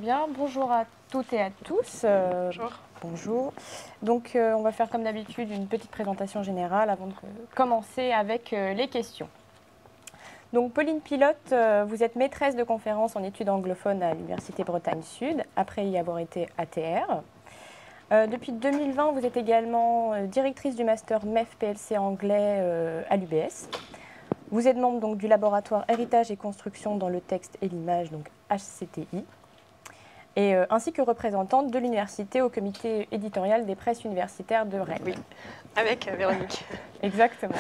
bien, bonjour à toutes et à tous. Bonjour. Bonjour. Donc on va faire comme d'habitude une petite présentation générale avant de commencer avec les questions. Donc Pauline Pilote, vous êtes maîtresse de conférences en études anglophones à l'Université Bretagne Sud, après y avoir été ATR. Depuis 2020, vous êtes également directrice du master MEF PLC anglais à l'UBS. Vous êtes membre donc, du laboratoire Héritage et Construction dans le texte et l'image, donc HCTI, et ainsi que représentante de l'université au comité éditorial des presses universitaires de Rennes. Oui, avec Véronique. Exactement.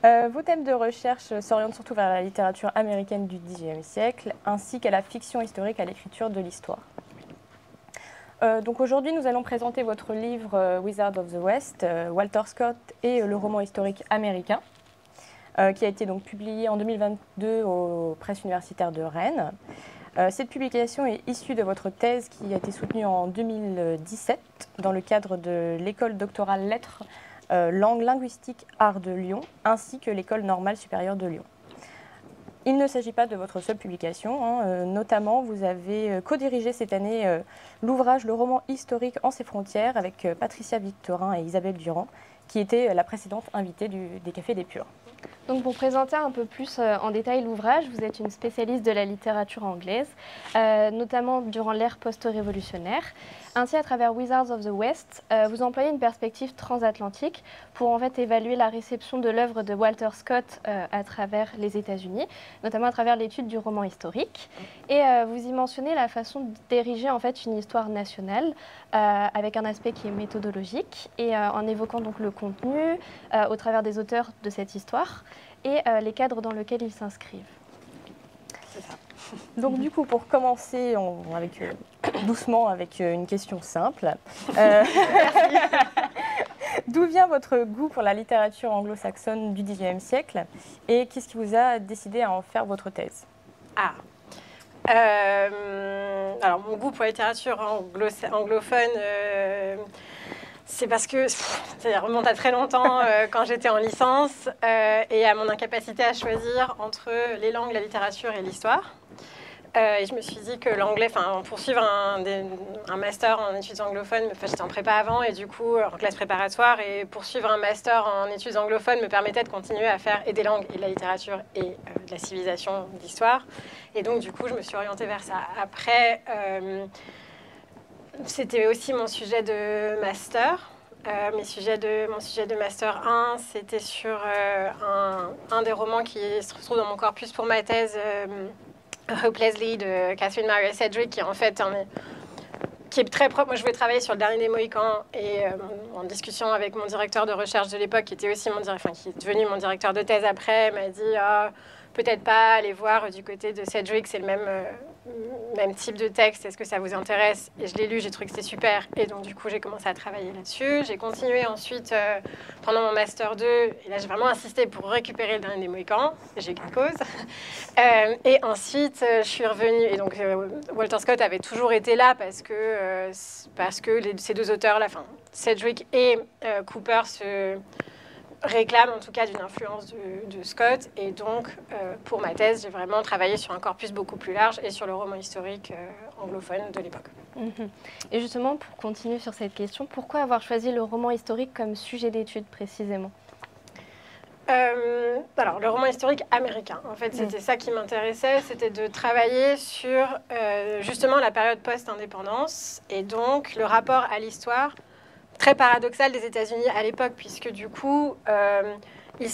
Vos thèmes de recherche s'orientent surtout vers la littérature américaine du XIXe siècle, ainsi qu'à la fiction historique à l'écriture de l'histoire. Donc aujourd'hui, nous allons présenter votre livre Wizards of the West, Walter Scott et le roman historique américain, qui a été donc publié en 2022 aux presses universitaires de Rennes. Cette publication est issue de votre thèse qui a été soutenue en 2017 dans le cadre de l'école doctorale Lettres, langue linguistique Arts de Lyon, ainsi que l'école normale supérieure de Lyon. Il ne s'agit pas de votre seule publication, notamment vous avez co-dirigé cette année l'ouvrage Le roman historique en ses frontières avec Patricia Victorin et Isabelle Durand, qui était la précédente invitée des Cafés des Purs. Donc pour présenter un peu plus en détail l'ouvrage, vous êtes une spécialiste de la littérature anglaise, notamment durant l'ère post-révolutionnaire. Ainsi, à travers Wizards of the West, vous employez une perspective transatlantique pour en fait évaluer la réception de l'œuvre de Walter Scott à travers les États-Unis, notamment à travers l'étude du roman historique. Et vous y mentionnez la façon d'ériger en fait une histoire nationale avec un aspect qui est méthodologique et en évoquant donc le contenu au travers des auteurs de cette histoire et les cadres dans lesquels ils s'inscrivent. C'est ça. Donc du coup, pour commencer doucement avec une question simple, d'où vient votre goût pour la littérature anglo-saxonne du XIXe siècle et qu'est-ce qui vous a décidé à en faire votre thèse? Alors mon goût pour la littérature anglophone, c'est parce que ça remonte à très longtemps quand j'étais en licence et à mon incapacité à choisir entre les langues, la littérature et l'histoire. Et je me suis dit que l'anglais, poursuivre un master en études anglophones, j'étais en prépa avant et du coup en classe préparatoire, et poursuivre un master en études anglophones me permettait de continuer à faire et des langues et de la littérature et de la civilisation, de l'histoire. Et donc du coup je me suis orientée vers ça. Après, c'était aussi mon sujet de master. Mon sujet de master 1, c'était sur un des romans qui se retrouve dans mon corpus pour ma thèse, Hope Leslie de Catherine Maria Sedgwick, qui est en fait qui est très propre. Moi, je voulais travailler sur Le Dernier des Mohicans et en discussion avec mon directeur de recherche de l'époque, qui était aussi qui est devenu mon directeur de thèse après, m'a dit peut-être pas aller voir du côté de Sedgwick, c'est le même type de texte, est-ce que ça vous intéresse? Et je l'ai lu, j'ai trouvé que c'était super, et donc du coup j'ai commencé à travailler là-dessus. J'ai continué ensuite pendant mon master 2, et là j'ai vraiment insisté pour récupérer Le Dernier des Mohicans, et j'ai eu gain de cause. Et ensuite je suis revenue, et donc Walter Scott avait toujours été là parce que ces deux auteurs-là, Sedgwick et Cooper, se réclame en tout cas d'une influence de Scott, et donc pour ma thèse j'ai vraiment travaillé sur un corpus beaucoup plus large et sur le roman historique anglophone de l'époque. Et justement, pour continuer sur cette question, pourquoi avoir choisi le roman historique comme sujet d'étude précisément? Alors le roman historique américain, en fait c'était ça qui m'intéressait, c'était de travailler sur justement la période post-indépendance et donc le rapport à l'histoire très paradoxal des États-Unis à l'époque, puisque du coup, ils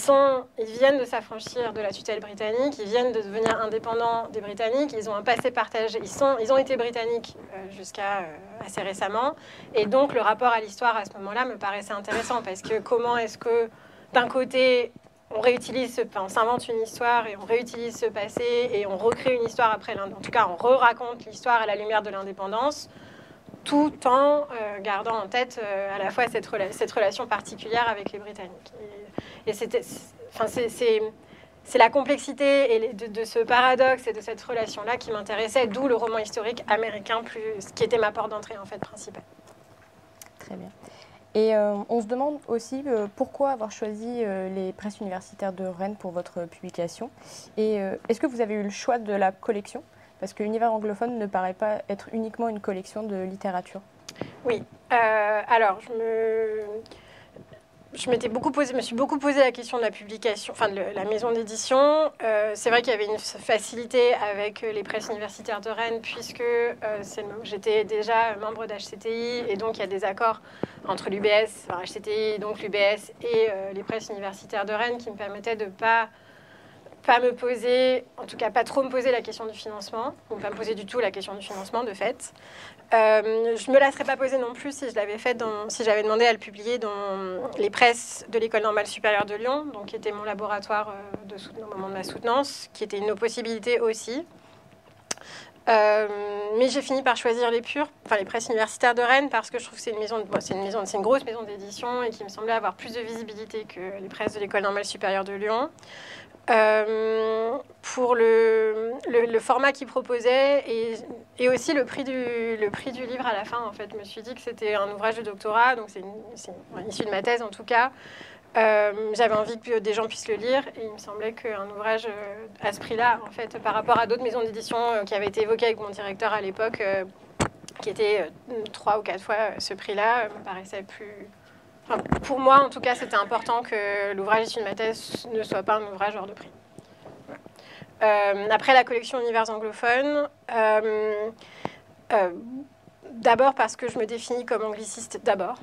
viennent de s'affranchir de la tutelle britannique, ils viennent de devenir indépendants des Britanniques, ils ont un passé partagé, ils ont été britanniques jusqu'à assez récemment, et donc le rapport à l'histoire à ce moment-là me paraissait intéressant, parce que comment est-ce que, d'un côté, on s'invente une histoire et on réutilise ce passé et on recrée une histoire après, en tout cas on re-raconte l'histoire à la lumière de l'indépendance, tout en gardant en tête à la fois cette relation particulière avec les Britanniques. Et c'est la complexité de ce paradoxe et de cette relation-là qui m'intéressait, d'où le roman historique américain, qui était ma porte d'entrée en fait principale. Très bien. Et on se demande aussi pourquoi avoir choisi les presses universitaires de Rennes pour votre publication. Et est-ce que vous avez eu le choix de la collection? Parce que l'univers anglophone ne paraît pas être uniquement une collection de littérature. Oui. Alors, me suis beaucoup posé la question de la publication, enfin de la maison d'édition. C'est vrai qu'il y avait une facilité avec les presses universitaires de Rennes, puisque j'étais déjà membre d'HCTI, et donc il y a des accords entre l'UBS, enfin HCTI, donc l'UBS, et les presses universitaires de Rennes qui me permettaient de pas me poser, en tout cas pas trop me poser la question du financement, ou pas me poser du tout la question du financement de fait. Je ne me la serais pas posée non plus si je l'avais fait si j'avais demandé à le publier dans les presses de l'École normale supérieure de Lyon, donc qui était mon laboratoire au moment de ma soutenance, qui était une possibilité aussi. Mais j'ai fini par choisir les presses universitaires de Rennes, parce que je trouve que c'est une grosse maison d'édition et qui me semblait avoir plus de visibilité que les presses de l'École normale supérieure de Lyon. Pour le format qu'ils proposaient et aussi le prix du livre à la fin, en fait. Je me suis dit que c'était un ouvrage de doctorat, donc c'est issu de ma thèse en tout cas. J'avais envie que des gens puissent le lire, et il me semblait qu'un ouvrage à ce prix-là, en fait, par rapport à d'autres maisons d'édition qui avaient été évoquées avec mon directeur à l'époque, qui étaient 3 ou 4 fois ce prix-là, me paraissait plus... Enfin, pour moi, en tout cas, c'était important que l'ouvrage issu de ma thèse ne soit pas un ouvrage hors de prix. Après, la collection Univers anglophone, d'abord parce que je me définis comme angliciste d'abord.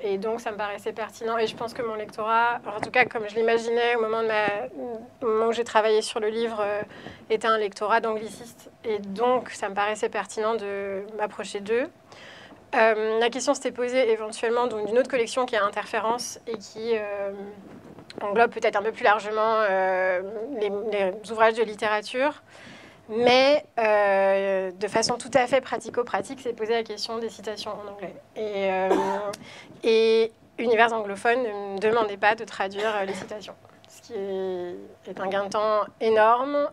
Et donc, ça me paraissait pertinent. Et je pense que mon lectorat, en tout cas, comme je l'imaginais au moment où j'ai travaillé sur le livre, était un lectorat d'anglicistes. Et donc, ça me paraissait pertinent de m'approcher d'eux. La question s'était posée éventuellement d'une autre collection qui a Interférence et qui englobe peut-être un peu plus largement les ouvrages de littérature. Mais de façon tout à fait pratico-pratique, s'est posée la question des citations en anglais. Et Univers anglophone ne me demandait pas de traduire les citations, ce qui est un gain de temps énorme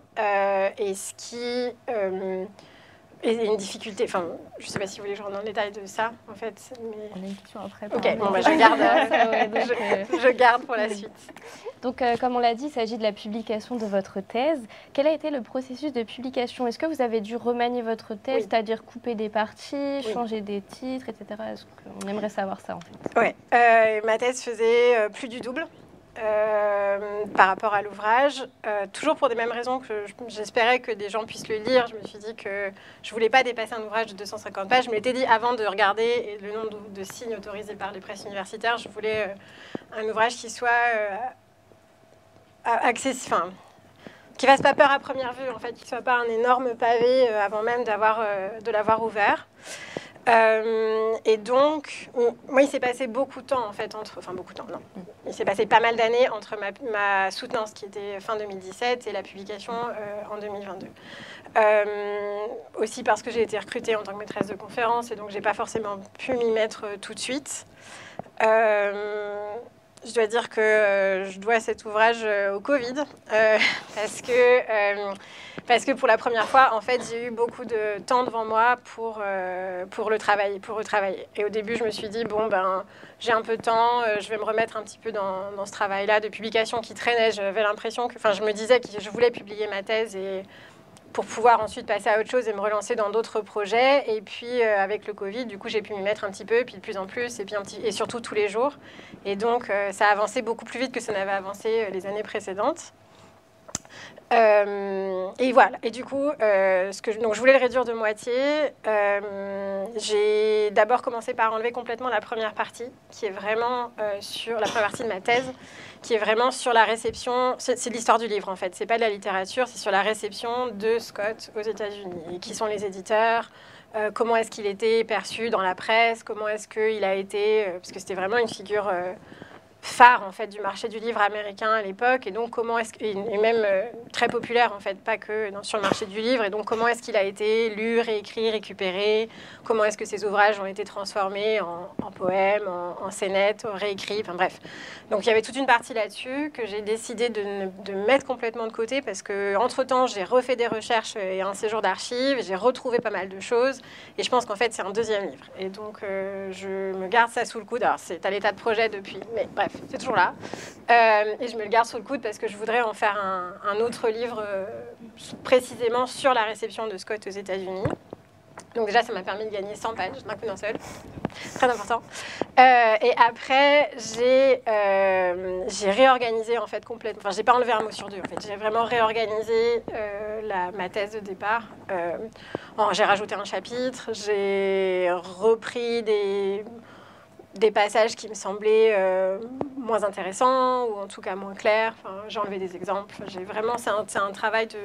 et ce qui... Et une difficulté, enfin, je ne sais pas si vous voulez que je rentre dans le détail de ça, en fait. Mais... On a une question après. Ok, bon, bah, je garde pour la suite. Donc, comme on l'a dit, il s'agit de la publication de votre thèse. Quel a été le processus de publication? Est-ce que vous avez dû remanier votre thèse, Oui. C'est-à-dire couper des parties, Oui. changer des titres, etc. On aimerait savoir ça, en fait. Oui, ma thèse faisait plus du double. Par rapport à l'ouvrage, toujours pour des mêmes raisons que j'espérais que des gens puissent le lire. Je me suis dit que je ne voulais pas dépasser un ouvrage de 250 pages. Je me l'étais dit avant de regarder le nombre de signes autorisés par les presses universitaires. Je voulais un ouvrage qui soit accessible, qui ne fasse pas peur à première vue, en fait, qui ne soit pas un énorme pavé avant même de l'avoir ouvert. Et donc, moi, il s'est passé beaucoup de temps, en fait, beaucoup de temps, non. Il s'est passé pas mal d'années entre ma soutenance, qui était fin 2017, et la publication en 2022. Aussi parce que j'ai été recrutée en tant que maîtresse de conférence, et donc j'ai pas forcément pu m'y mettre tout de suite. Je dois dire que je dois cet ouvrage au Covid, parce que pour la première fois, en fait, j'ai eu beaucoup de temps devant moi pour retravailler. Et au début, je me suis dit, bon, ben, j'ai un peu de temps, je vais me remettre un petit peu dans ce travail-là de publication qui traînait. J'avais l'impression je me disais que je voulais publier ma thèse pour pouvoir ensuite passer à autre chose et me relancer dans d'autres projets. Et puis, avec le Covid, du coup, j'ai pu m'y mettre un petit peu, puis de plus en plus, et surtout tous les jours. Et donc, ça a avancé beaucoup plus vite que ça n'avait avancé les années précédentes. Et voilà. Et du coup, donc je voulais le réduire de moitié. J'ai d'abord commencé par enlever complètement la première partie, qui est vraiment sur la première partie de ma thèse, qui est vraiment sur la réception. C'est l'histoire du livre, en fait. C'est pas de la littérature, c'est sur la réception de Scott aux États-Unis. Et qui sont les éditeurs, comment est-ce qu'il était perçu dans la presse, comment est-ce qu'il a été... parce que c'était vraiment une figure... phare en fait du marché du livre américain à l'époque, et donc comment est-ce et même très populaire en fait, pas que sur le marché du livre, et donc comment est-ce qu'il a été lu, réécrit, récupéré, comment est-ce que ces ouvrages ont été transformés en poèmes, en scénettes, réécrits, enfin bref. Donc il y avait toute une partie là-dessus que j'ai décidé de mettre complètement de côté, parce que entre-temps j'ai refait des recherches et un séjour d'archives, j'ai retrouvé pas mal de choses, et je pense qu'en fait c'est un deuxième livre, et donc je me garde ça sous le coude. Alors c'est à l'état de projet depuis, mais bref, c'est toujours là. Et je me le garde sous le coude parce que je voudrais en faire un autre livre précisément sur la réception de Scott aux États-Unis. Donc déjà, ça m'a permis de gagner 100 pages d'un coup d'un seul. Très important. Et après, j'ai réorganisé en fait complètement. Enfin, j'ai pas enlevé un mot sur deux. En fait, j'ai vraiment réorganisé ma thèse de départ. J'ai rajouté un chapitre. J'ai repris des passages qui me semblaient moins intéressants ou en tout cas moins clairs. Enfin, j'ai enlevé des exemples. C'est un travail de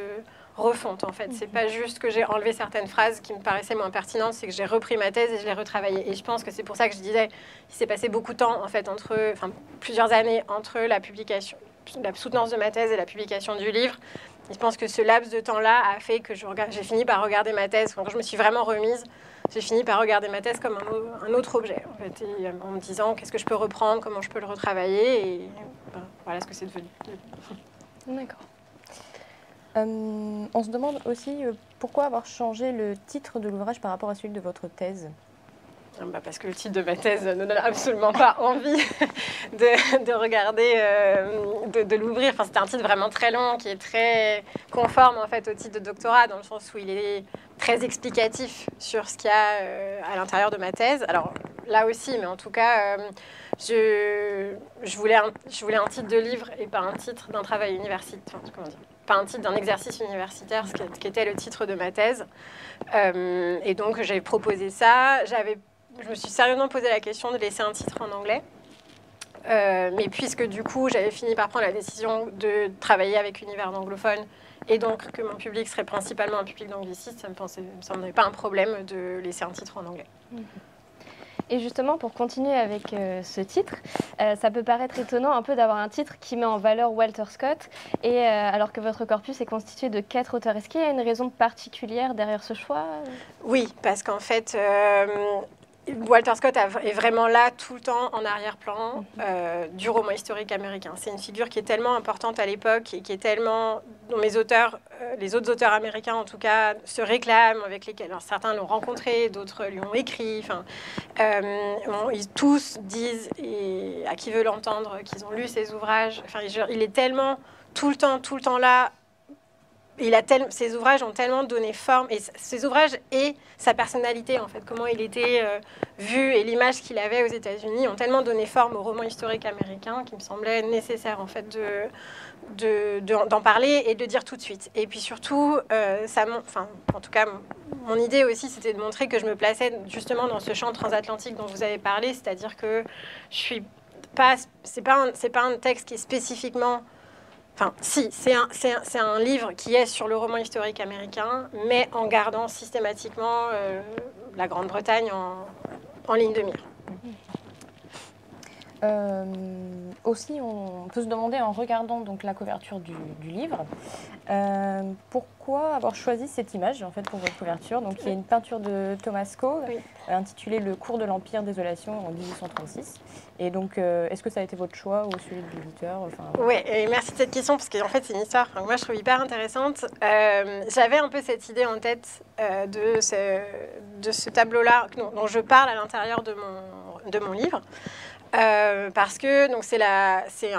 refonte en fait. C'est pas juste que j'ai enlevé certaines phrases qui me paraissaient moins pertinentes, c'est que j'ai repris ma thèse et je l'ai retravaillée. Et je pense que c'est pour ça que je disais, il s'est passé beaucoup de temps en fait plusieurs années entre la soutenance de ma thèse et la publication du livre. Et je pense que ce laps de temps-là a fait que j'ai fini par regarder ma thèse. Quand je me suis vraiment remise, j'ai fini par regarder ma thèse comme un autre objet en fait, et en me disant qu'est-ce que je peux reprendre, comment je peux le retravailler, et voilà ce que c'est devenu. D'accord. On se demande aussi pourquoi avoir changé le titre de l'ouvrage par rapport à celui de votre thèse. Parce que le titre de ma thèse ne donne absolument pas envie de regarder, de l'ouvrir. Enfin, c'était un titre vraiment très long, qui est très conforme en fait, au titre de doctorat, dans le sens où il est très explicatif sur ce qu'il y a à l'intérieur de ma thèse. Alors là aussi, mais en tout cas, je voulais un titre de livre et pas un titre d'un travail universitaire. Enfin, comment dire, pas un titre d'un exercice universitaire, ce qui était le titre de ma thèse. Et donc, j'ai proposé ça. Je me suis sérieusement posé la question de laisser un titre en anglais. Mais puisque du coup, j'avais fini par prendre la décision de travailler avec Univers anglophone et donc que mon public serait principalement un public d'anglicistes, ça me semblait pas un problème de laisser un titre en anglais. Et justement, pour continuer avec ce titre, ça peut paraître étonnant un peu d'avoir un titre qui met en valeur Walter Scott, alors que votre corpus est constitué de 4 auteurs. Est-ce qu'il y a une raison particulière derrière ce choix ? Oui, parce qu'en fait, Walter Scott est vraiment là tout le temps en arrière-plan du roman historique américain. C'est une figure qui est tellement importante à l'époque et qui est tellement, dont les autres auteurs américains en tout cas, se réclament, avec lesquels alors, certains l'ont rencontré, d'autres lui ont écrit. Ils tous disent, et à qui veut l'entendre, qu'ils ont lu ses ouvrages. Enfin, il est tellement tout le temps là. Ses ouvrages ont tellement donné forme, et ses ouvrages et sa personnalité, en fait, comment il était vu et l'image qu'il avait aux États-Unis ont tellement donné forme au roman historique américain qu'il me semblait nécessaire, en fait, d'en parler et de dire tout de suite. Et puis surtout, en tout cas, mon idée aussi, c'était de montrer que je me plaçais justement dans ce champ transatlantique dont vous avez parlé, c'est-à-dire que c'est pas un texte qui est spécifiquement. Enfin, si, c'est un livre qui est sur le roman historique américain, mais en gardant systématiquement la Grande-Bretagne en ligne de mire. Aussi, on peut se demander, en regardant donc la couverture du livre, pourquoi avoir choisi cette image en fait, pour votre couverture. Donc, il y a une peinture de Thomas Cole, intitulée Le cours de l'Empire Désolation en 1836. Et donc, est-ce que ça a été votre choix ou celui de l'éditeur ? Oui, et merci de cette question, parce qu'en fait, c'est une histoire que moi, je trouve hyper intéressante. J'avais un peu cette idée en tête de ce tableau-là dont je parle à l'intérieur de mon livre. Parce que c'est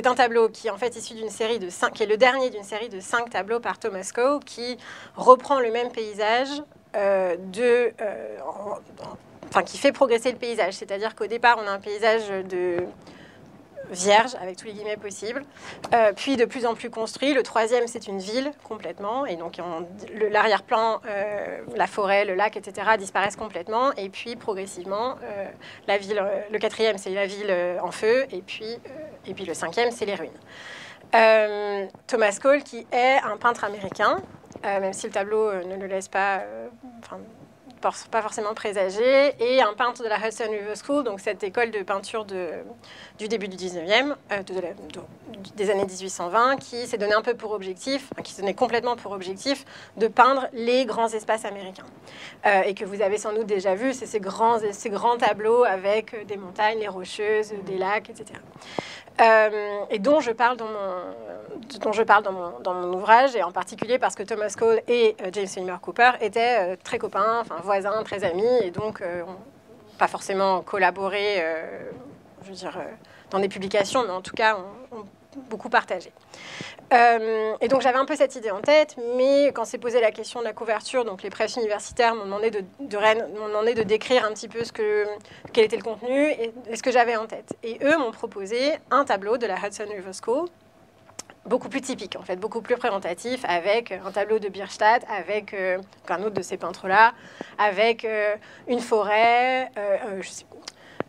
un tableau qui est en fait issu d'une série de 5, qui est le dernier d'une série de 5 tableaux par Thomas Cole, qui reprend le même paysage qui fait progresser le paysage. C'est-à-dire qu'au départ, on a un paysage de vierge, avec tous les guillemets possibles, puis de plus en plus construit. Le 3e, c'est une ville, complètement, et donc l'arrière-plan, la forêt, le lac, etc., disparaissent complètement, et puis progressivement, la ville, le 4e, c'est la ville en feu, et puis le 5e, c'est les ruines. Thomas Cole, qui est un peintre américain, même si le tableau ne le laisse pas... pas forcément présagé, et un peintre de la Hudson River School, donc cette école de peinture du début du 19e, des années 1820, qui s'est donné un peu pour objectif, qui se donnait complètement pour objectif de peindre les grands espaces américains. Et que vous avez sans doute déjà vu, c'est ces grands tableaux avec des montagnes, les rocheuses, des lacs, etc. Et dont je parle dans mon ouvrage, et en particulier parce que Thomas Cole et James Fenimore Cooper étaient très copains, voisins, très amis, et donc pas forcément collaboré, dans des publications, mais en tout cas beaucoup partagé. Et donc j'avais un peu cette idée en tête, mais quand s'est posé la question de la couverture, donc les presses universitaires m'ont demandé m'ont demandé de décrire un petit peu quel était le contenu et ce que j'avais en tête. Et eux m'ont proposé un tableau de la Hudson River School, beaucoup plus typique en fait, beaucoup plus représentatif, avec un tableau de Bierstadt, avec un autre de ces peintres-là, avec une forêt,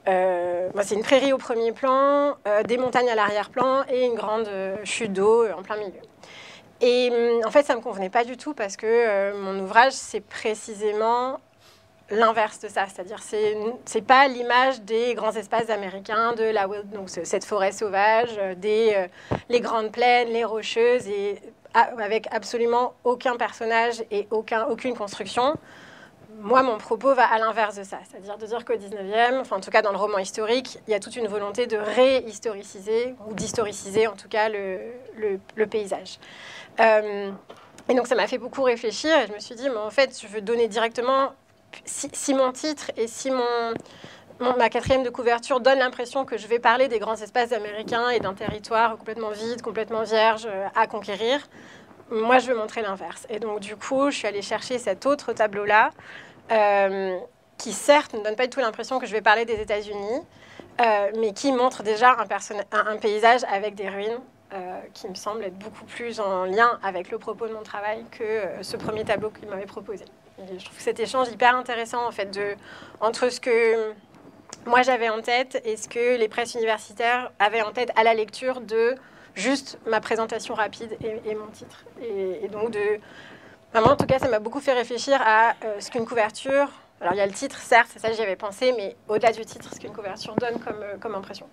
c'est une prairie au premier plan, des montagnes à l'arrière-plan et une grande chute d'eau en plein milieu. Et en fait, ça ne me convenait pas du tout parce que mon ouvrage, c'est précisément l'inverse de ça. C'est-à-dire, c'est pas l'image des grands espaces américains, de donc cette forêt sauvage, les grandes plaines, les rocheuses, et avec absolument aucun personnage et aucune construction. Moi, mon propos va à l'inverse de ça, c'est-à-dire de dire qu'au 19e, enfin en tout cas dans le roman historique, il y a toute une volonté de réhistoriciser, ou d'historiciser en tout cas le paysage. Et donc ça m'a fait beaucoup réfléchir et je me suis dit, mais en fait, je veux donner directement, si mon titre et si ma quatrième de couverture donne l'impression que je vais parler des grands espaces américains et d'un territoire complètement vide, complètement vierge à conquérir, moi, je veux montrer l'inverse. Et donc, du coup, je suis allée chercher cet autre tableau-là, qui, certes, ne donne pas du tout l'impression que je vais parler des États-Unis, mais qui montre déjà un paysage avec des ruines qui me semble être beaucoup plus en lien avec le propos de mon travail que ce premier tableau qu'il m'avait proposé. Et je trouve que cet échange hyper intéressant, en fait, entre ce que moi j'avais en tête et ce que les presses universitaires avaient en tête à la lecture de juste ma présentation rapide et mon titre. Et donc, moi, en tout cas, ça m'a beaucoup fait réfléchir à ce qu'une couverture... Alors, il y a le titre, certes, c'est ça que j'y avais pensé, mais au-delà du titre, ce qu'une couverture donne comme impression.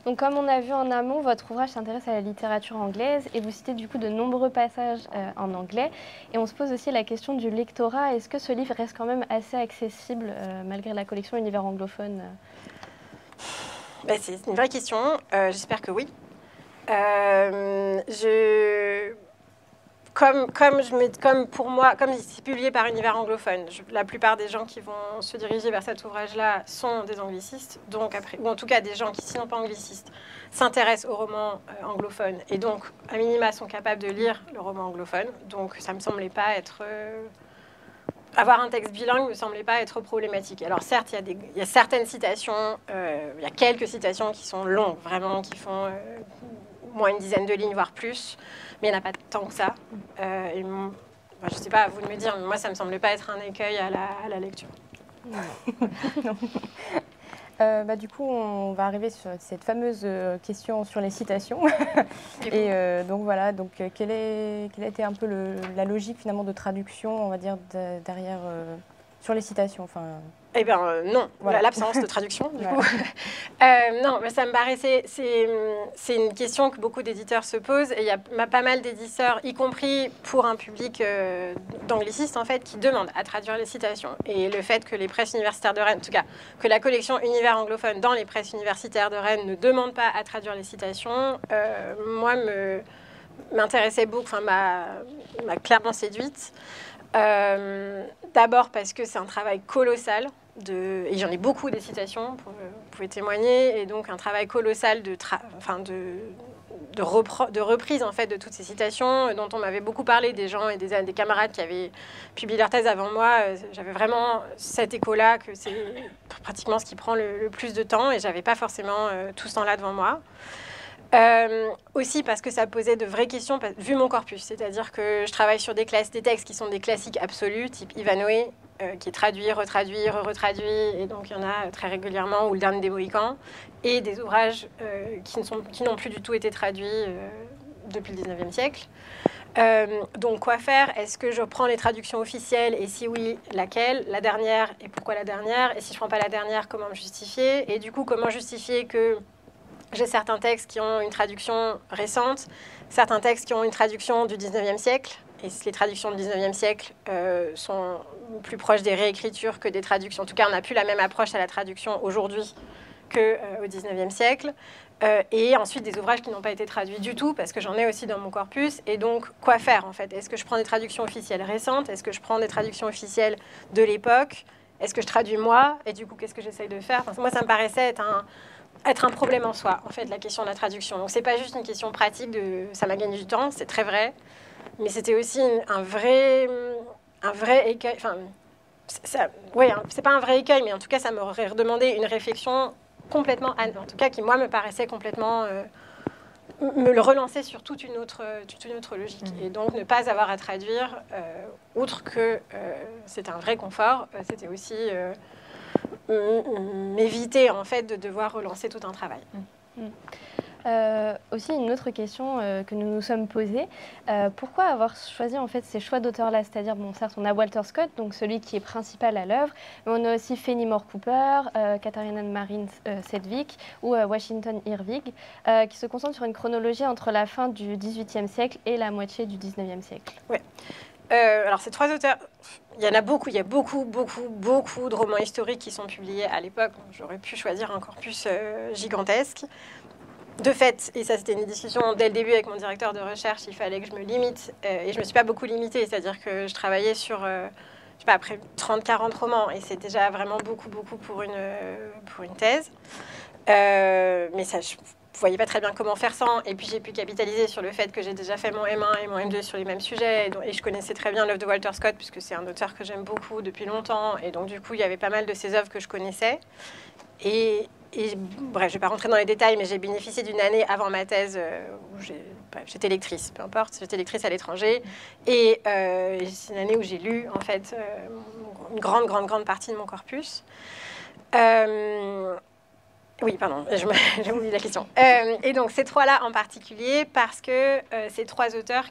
Donc, comme on a vu en amont, votre ouvrage s'intéresse à la littérature anglaise et vous citez du coup de nombreux passages en anglais. Et on se pose aussi la question du lectorat. Est-ce que ce livre reste quand même assez accessible malgré la collection Univers anglophone C'est une vraie question. J'espère que oui. Comme c'est publié par Univers anglophone, la plupart des gens qui vont se diriger vers cet ouvrage-là sont des anglicistes, donc ou en tout cas des gens qui, sinon pas anglicistes, s'intéressent au roman anglophone et donc, à minima, sont capables de lire le roman anglophone. Donc, ça me semblait pas être... avoir un texte bilingue ne me semblait pas être problématique. Alors certes, il y a certaines citations, il y a quelques citations qui sont longues, vraiment, qui font moins une dizaine de lignes, voire plus, mais il n'y en a pas tant que ça. Je ne sais pas, à vous de me dire, mais moi, ça ne me semblait pas être un écueil à la lecture. Du coup, on va arriver sur cette fameuse question sur les citations. Et donc voilà, quelle a été un peu la logique finalement de traduction, on va dire, derrière sur les citations Eh bien, non, voilà. L'absence de traduction, du coup. Non, mais ça me paraissait... C'est une question que beaucoup d'éditeurs se posent, et il y a pas mal d'éditeurs, y compris pour un public d'anglicistes, en fait, qui demandent à traduire les citations. Et le fait que les presses universitaires de Rennes, en tout cas, que la collection Univers anglophone dans les presses universitaires de Rennes ne demande pas à traduire les citations, moi, m'intéressait beaucoup, m'a clairement séduite. D'abord parce que c'est un travail colossal, et j'en ai beaucoup des citations, vous pouvez témoigner, et donc un travail colossal de reprise en fait de toutes ces citations dont on m'avait beaucoup parlé, des gens et des camarades qui avaient publié leur thèse avant moi. J'avais vraiment cet écho-là, que c'est pratiquement ce qui prend le plus de temps, et j'avais pas forcément tout ce temps-là devant moi. Aussi parce que ça posait de vraies questions, vu mon corpus, c'est-à-dire que je travaille sur des textes qui sont des classiques absolus, type Ivanhoé, qui est traduit, retraduit, retraduit, et donc il y en a très régulièrement, ou Le Dernier des Mohicans, et des ouvrages qui n'ont plus du tout été traduits depuis le 19e siècle. Donc quoi faire? Est-ce que je prends les traductions officielles, et si oui, laquelle? La dernière, et pourquoi la dernière? Et si je ne prends pas la dernière, comment me justifier? Et du coup, comment justifier que j'ai certains textes qui ont une traduction récente, certains textes qui ont une traduction du 19e siècle, et les traductions du 19e siècle sont plus proches des réécritures que des traductions. En tout cas, on n'a plus la même approche à la traduction aujourd'hui qu'au 19e siècle. Et ensuite, des ouvrages qui n'ont pas été traduits du tout, parce que j'en ai aussi dans mon corpus. Et donc, quoi faire, en fait? Est-ce que je prends des traductions officielles récentes? Est-ce que je prends des traductions officielles de l'époque? Est-ce que je traduis moi? Et du coup, qu'est-ce que j'essaye de faire? Moi, ça me paraissait être être un problème en soi, en fait, la question de la traduction. Donc, c'est pas juste une question pratique de ça m'a gagné du temps, c'est très vrai, mais c'était aussi un vrai écueil. Enfin, ouais, c'est pas un vrai écueil, mais en tout cas, ça m'aurait redemandé une réflexion complètement, en tout cas, qui moi me paraissait complètement me le relancer sur toute une autre logique. Et donc, ne pas avoir à traduire, outre que c'est un vrai confort, c'était aussi m'éviter en fait de devoir relancer tout un travail. Aussi une autre question que nous nous sommes posées, pourquoi avoir choisi en fait ces choix d'auteurs-là, c'est-à-dire bon certes on a Walter Scott, donc celui qui est principal à l'œuvre, mais on a aussi Fenimore Cooper, Katharina Marin Sedgwick ou Washington Irving, qui se concentrent sur une chronologie entre la fin du XVIIIe siècle et la moitié du XIXe siècle. Ouais. Alors ces trois auteurs, il y en a beaucoup, il y a beaucoup de romans historiques qui sont publiés à l'époque. J'aurais pu choisir un corpus gigantesque. De fait, et ça c'était une discussion dès le début avec mon directeur de recherche, il fallait que je me limite, et je ne me suis pas beaucoup limitée, c'est-à-dire que je travaillais sur, je sais pas, après 30-40 romans, et c'est déjà vraiment beaucoup pour une thèse. Mais ça, je ne voyais pas très bien comment faire sans, et puis j'ai pu capitaliser sur le fait que j'ai déjà fait mon M1 et mon M2 sur les mêmes sujets, et je connaissais très bien l'œuvre de Walter Scott, puisque c'est un auteur que j'aime beaucoup depuis longtemps, et donc du coup il y avait pas mal de ses œuvres que je connaissais. Et bref, je ne vais pas rentrer dans les détails, mais j'ai bénéficié d'une année avant ma thèse où j'étais lectrice, peu importe, j'étais lectrice à l'étranger. Et c'est une année où j'ai lu, en fait, une grande partie de mon corpus. Oui, pardon, j'ai oublié la question. Et donc, ces trois-là en particulier, parce que ces trois auteurs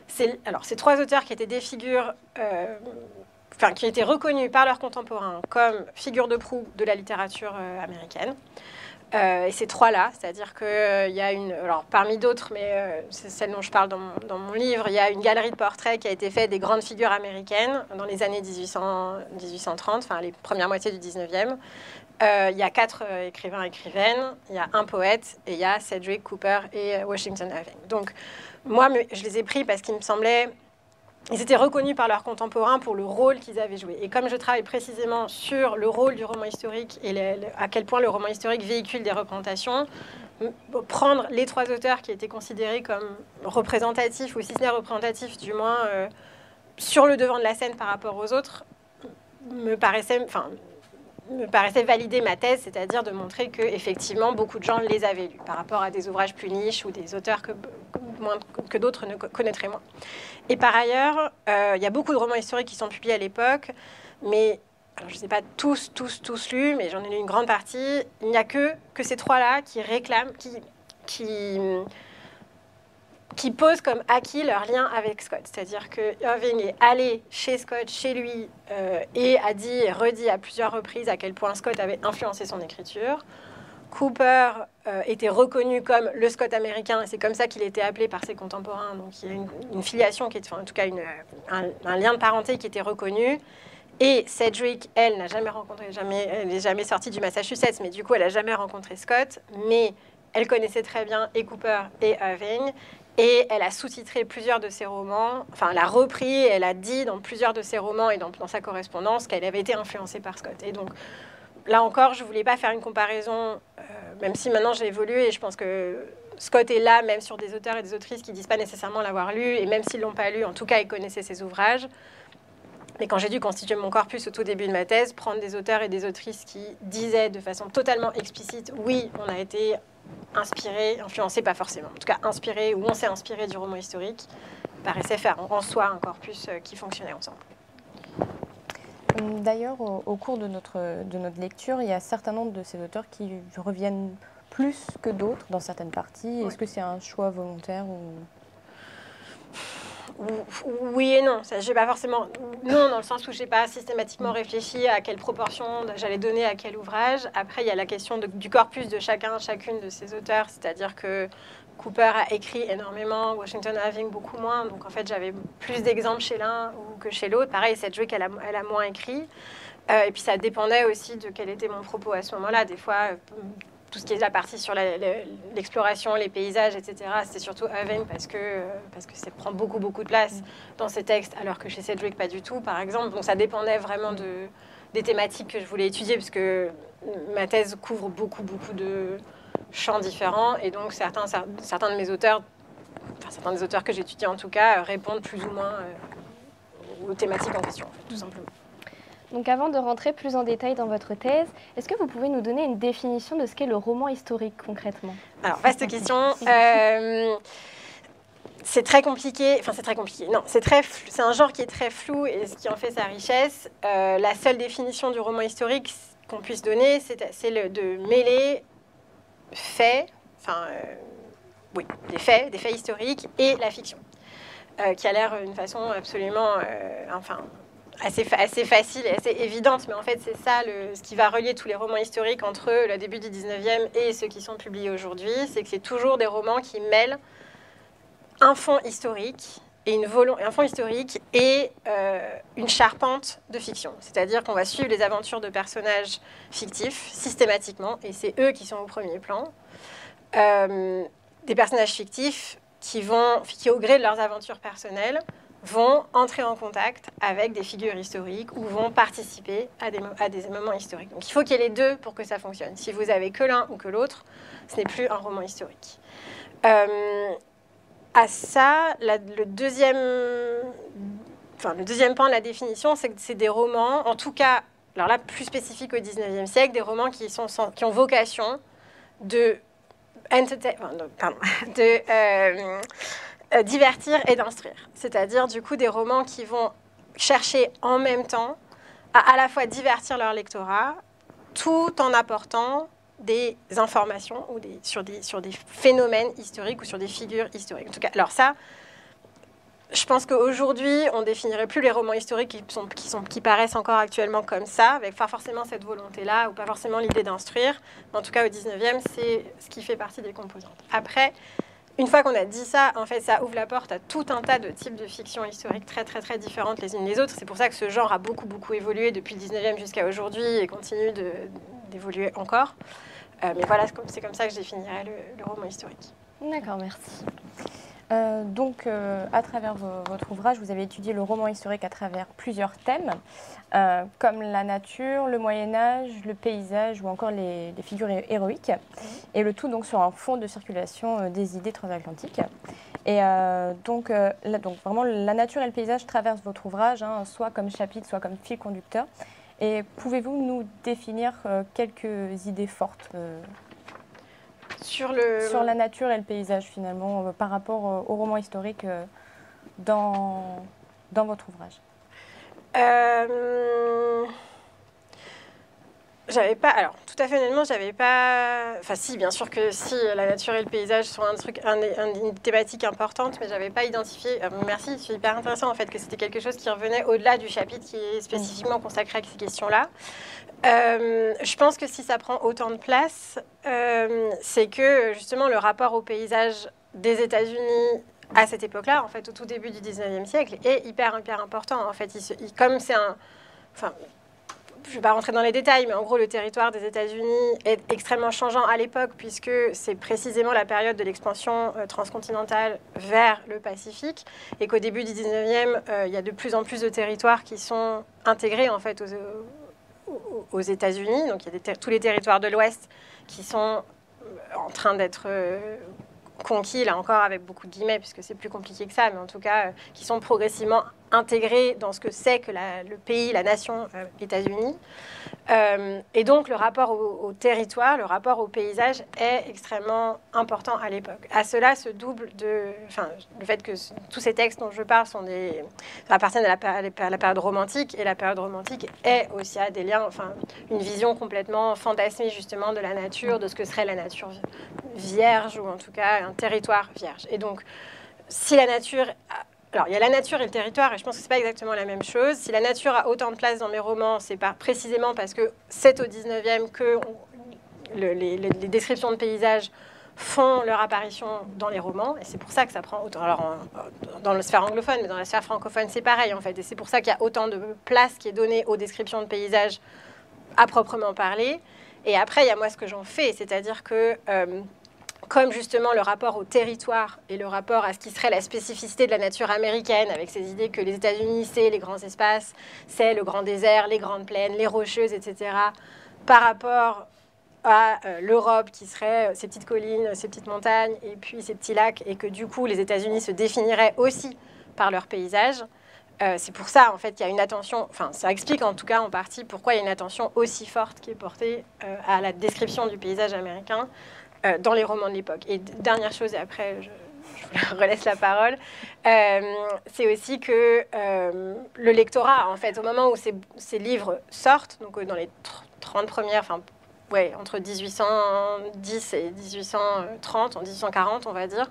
ces trois auteurs qui étaient des figures... qui étaient reconnus par leurs contemporains comme figures de proue de la littérature américaine. Et ces trois-là, c'est-à-dire qu'il y a alors parmi d'autres, mais c'est celle dont je parle dans mon livre, il y a une galerie de portraits qui a été faite des grandes figures américaines dans les années 1830, enfin les premières moitiés du 19e. Il y a 4 écrivaines, il y a un poète, et il y a Sedgwick, Cooper et Washington Irving. Donc moi, je les ai pris parce qu'il me semblait... Ils étaient reconnus par leurs contemporains pour le rôle qu'ils avaient joué. Et comme je travaille précisément sur le rôle du roman historique et à quel point le roman historique véhicule des représentations, prendre les trois auteurs qui étaient considérés comme représentatifs, ou si ce n'est représentatifs, du moins sur le devant de la scène par rapport aux autres, me paraissait valider ma thèse, c'est-à-dire de montrer qu'effectivement, beaucoup de gens les avaient lus par rapport à des ouvrages plus niches ou des auteurs que d'autres ne connaîtraient moins. Et par ailleurs, il y a beaucoup de romans historiques qui sont publiés à l'époque, mais alors, je ne sais pas tous lus, mais j'en ai lu une grande partie. Il n'y a que ces trois-là qui réclament, qui posent comme acquis leur lien avec Scott. C'est-à-dire que Irving est allé chez Scott, chez lui, et a dit et redit à plusieurs reprises à quel point Scott avait influencé son écriture. Cooper était reconnu comme le Scott américain, et c'est comme ça qu'il était appelé par ses contemporains. Donc il y a une filiation, qui est, enfin, en tout cas un lien de parenté qui était reconnu. Et Sedgwick, elle, n'a jamais rencontré, elle n'est jamais sortie du Massachusetts, mais du coup, elle n'a jamais rencontré Scott. Mais elle connaissait très bien et Cooper et Irving. Et elle a sous-titré plusieurs de ses romans, enfin, elle a repris, elle a dit dans plusieurs de ses romans et dans sa correspondance qu'elle avait été influencée par Scott. Et donc, là encore, je ne voulais pas faire une comparaison, même si maintenant j'ai évolué, et je pense que Scott est là, même sur des auteurs et des autrices qui ne disent pas nécessairement l'avoir lu, et même s'ils ne l'ont pas lu, en tout cas, ils connaissaient ses ouvrages. Mais quand j'ai dû constituer mon corpus au tout début de ma thèse, prendre des auteurs et des autrices qui disaient de façon totalement explicite, oui, on a été inspiré, influencé, pas forcément, en tout cas inspiré, ou on s'est inspiré du roman historique, paraissait faire en soi un corpus qui fonctionnait ensemble. D'ailleurs, au cours de notre lecture, il y a un certain nombre de ces auteurs qui reviennent plus que d'autres dans certaines parties. Est-ce que c'est un choix volontaire ou... Oui et non, j'ai pas forcément... Non, dans le sens où je n'ai pas systématiquement réfléchi à quelle proportion j'allais donner à quel ouvrage. Après, il y a la question du corpus de chacune de ces auteurs, c'est-à-dire que Cooper a écrit énormément, Washington Irving beaucoup moins, donc en fait j'avais plus d'exemples chez l'un que chez l'autre. Pareil, Sedgwick, elle a moins écrit. Et puis ça dépendait aussi de quel était mon propos à ce moment-là. Des fois... tout ce qui est la partie sur l'exploration, les paysages, etc., c'était surtout Irving parce que ça prend beaucoup de place dans ses textes, alors que chez Sedgwick, pas du tout, par exemple. Donc ça dépendait vraiment des thématiques que je voulais étudier, parce que ma thèse couvre beaucoup de champs différents, et donc certains de mes auteurs, enfin certains des auteurs que j'étudie en tout cas, répondent plus ou moins aux thématiques en question, en fait, tout simplement. Donc avant de rentrer plus en détail dans votre thèse, est-ce que vous pouvez nous donner une définition de ce qu'est le roman historique concrètement? Alors, vaste question. C'est très compliqué. Enfin, c'est très compliqué. Non, c'est un genre qui est très flou et ce qui en fait sa richesse. La seule définition du roman historique qu'on puisse donner, c'est de mêler faits, oui, des faits historiques et la fiction, qui a l'air une façon absolument, assez facile et assez évidente, mais en fait, c'est ça ce qui va relier tous les romans historiques entre le début du 19e et ceux qui sont publiés aujourd'hui, c'est que c'est toujours des romans qui mêlent un fond historique et un fond historique et une charpente de fiction. C'est-à-dire qu'on va suivre les aventures de personnages fictifs systématiquement, et c'est eux qui sont au premier plan. Des personnages fictifs qui, au gré de leurs aventures personnelles, vont entrer en contact avec des figures historiques ou vont participer à des moments historiques. Donc il faut qu'il y ait les deux pour que ça fonctionne. Si vous avez que l'un ou que l'autre, ce n'est plus un roman historique. À ça, le deuxième pan de la définition, c'est que c'est des romans, en tout cas, alors là, plus spécifiques au 19e siècle, des romans qui ont vocation de divertir et d'instruire. C'est-à-dire, du coup, des romans qui vont chercher en même temps à la fois divertir leur lectorat, tout en apportant des informations sur des phénomènes historiques ou sur des figures historiques. En tout cas, alors ça, je pense qu'aujourd'hui, on ne définirait plus les romans historiques qui paraissent encore actuellement comme ça, avec pas forcément cette volonté-là, ou pas forcément l'idée d'instruire. Mais en tout cas, au 19e, c'est ce qui fait partie des composantes. Après, une fois qu'on a dit ça, en fait, ça ouvre la porte à tout un tas de types de fictions historiques très, très, très différentes les unes des autres. C'est pour ça que ce genre a beaucoup évolué depuis le 19e jusqu'à aujourd'hui et continue d'évoluer encore. Mais voilà, c'est comme ça que je définirais le roman historique. D'accord, merci. Donc, à travers votre ouvrage, vous avez étudié le roman historique à travers plusieurs thèmes, comme la nature, le Moyen-Âge, le paysage ou encore les figures héroïques, et le tout donc sur un fond de circulation des idées transatlantiques. Et donc vraiment, la nature et le paysage traversent votre ouvrage, soit comme chapitre, soit comme fil conducteur. Et pouvez-vous nous définir quelques idées fortes sur la nature et le paysage, finalement, par rapport au roman historique dans votre ouvrage? J'avais pas... Alors, tout à fait honnêtement, j'avais pas... Enfin, si, bien sûr que si, la nature et le paysage sont une thématique importante, mais j'avais pas identifié... merci, c'est hyper intéressant, en fait, que c'était quelque chose qui revenait au-delà du chapitre qui est spécifiquement consacré à ces questions-là. Je pense que si ça prend autant de place, c'est que, justement, le rapport au paysage des États-Unis à cette époque-là, en fait, au tout début du 19e siècle, est hyper important. En fait, comme c'est un... Enfin, je ne vais pas rentrer dans les détails, mais en gros, le territoire des États-Unis est extrêmement changeant à l'époque, puisque c'est précisément la période de l'expansion transcontinentale vers le Pacifique, et qu'au début du 19e, il y a de plus en plus de territoires qui sont intégrés, en fait, aux États-Unis. Donc, il y a tous les territoires de l'Ouest qui sont en train d'être conquis, là encore avec beaucoup de guillemets, puisque c'est plus compliqué que ça, mais en tout cas, qui sont progressivement intégrés dans ce que c'est que le pays, la nation États-Unis. Et donc, le rapport au territoire, le rapport au paysage est extrêmement important à l'époque. À cela se double le fait que tous ces textes dont je parle appartiennent à la période romantique, et la période romantique aussi a des liens, une vision complètement fantasmée justement de la nature, de ce que serait la nature vierge, ou en tout cas un territoire vierge. Et donc, si la nature... Alors, il y a la nature et le territoire, et je pense que ce n'est pas exactement la même chose. Si la nature a autant de place dans mes romans, c'est précisément parce que c'est au 19e que les descriptions de paysages font leur apparition dans les romans, et c'est pour ça que ça prend autant. Alors, dans la sphère anglophone, mais dans la sphère francophone, c'est pareil, en fait. Et c'est pour ça qu'il y a autant de place qui est donnée aux descriptions de paysages à proprement parler. Et après, il y a moi ce que j'en fais, c'est-à-dire que... comme justement le rapport au territoire et le rapport à ce qui serait la spécificité de la nature américaine, avec ces idées que les États-Unis, c'est les grands espaces, c'est le grand désert, les grandes plaines, les rocheuses, etc., par rapport à l'Europe, qui serait ces petites collines, ces petites montagnes, et puis ces petits lacs, et que du coup, les États-Unis se définiraient aussi par leur paysage. C'est pour ça, en fait, qu'il y a une attention, enfin, ça explique en tout cas en partie pourquoi il y a une attention aussi forte qui est portée à la description du paysage américain dans les romans de l'époque. Et dernière chose, et après je vous relaisse la parole, c'est aussi que le lectorat, en fait, au moment où ces livres sortent, donc dans les 30 premières, enfin, ouais, entre 1810 et 1830, en 1840, on va dire,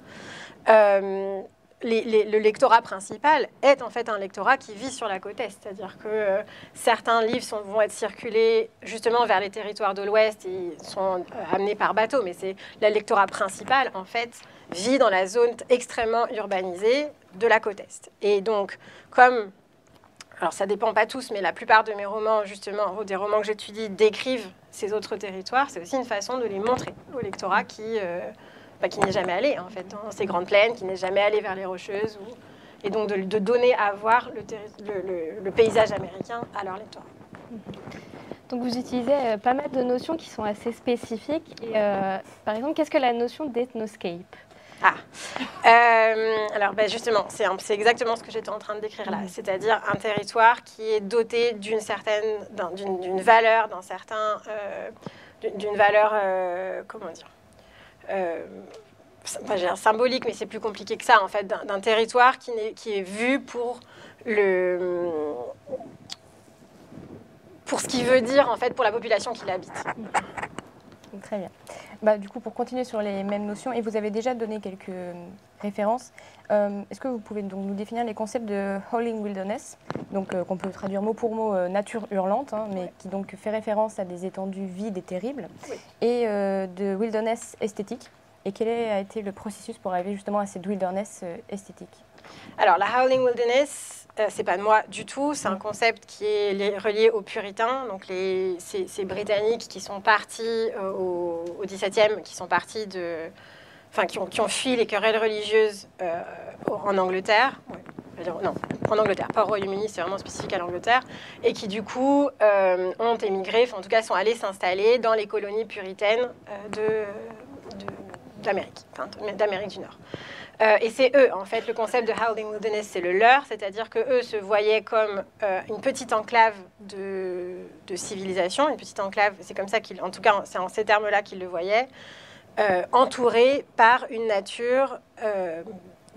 le lectorat principal est en fait un lectorat qui vit sur la côte est, c'est-à-dire que certains livres vont être circulés justement vers les territoires de l'Ouest et sont amenés par bateau, mais c'est le lectorat principal en fait vit dans la zone extrêmement urbanisée de la côte est. Et donc, comme, alors ça dépend pas tous, mais la plupart de mes romans, justement, des romans que j'étudie, décrivent ces autres territoires, c'est aussi une façon de les montrer au lectorat qui n'est jamais allé en fait dans ces grandes plaines, qui n'est jamais allé vers les rocheuses, et donc de donner à voir le paysage américain à leur lectorat. Donc vous utilisez pas mal de notions qui sont assez spécifiques. Et, par exemple, qu'est-ce que la notion d'ethnoscape ? Alors justement, c'est exactement ce que j'étais en train de décrire là, c'est-à-dire un territoire qui est doté d'une valeur, d'une valeur, comment dire, symbolique, mais c'est plus compliqué que ça, en fait, d'un territoire qui est vu pour ce qu'il veut dire, en fait, pour la population qui l'habite. Très bien. Du coup, pour continuer sur les mêmes notions, et vous avez déjà donné quelques références, est-ce que vous pouvez donc nous définir les concepts de Howling Wilderness, donc qu'on peut traduire mot pour mot nature hurlante, mais qui donc fait référence à des étendues vides et terribles, et de wilderness esthétique. Et quel a été le processus pour arriver justement à cette wilderness esthétique ? Alors, la Howling Wilderness, c'est pas de moi du tout. C'est un concept qui est relié aux puritains, donc ces Britanniques qui sont partis au XVIIe, qui sont partis qui ont fui les querelles religieuses en Angleterre. Non, en Angleterre, pas au Royaume-Uni, c'est vraiment spécifique à l'Angleterre, et qui du coup ont émigré, en tout cas sont allés s'installer dans les colonies puritaines d'Amérique du Nord. Et c'est eux, en fait, le concept de Howling Wilderness, c'est le leur, c'est-à-dire qu'eux se voyaient comme une petite enclave de civilisation, une petite enclave, c'est comme ça en tout cas, c'est en ces termes-là qu'ils le voyaient, entourés par une nature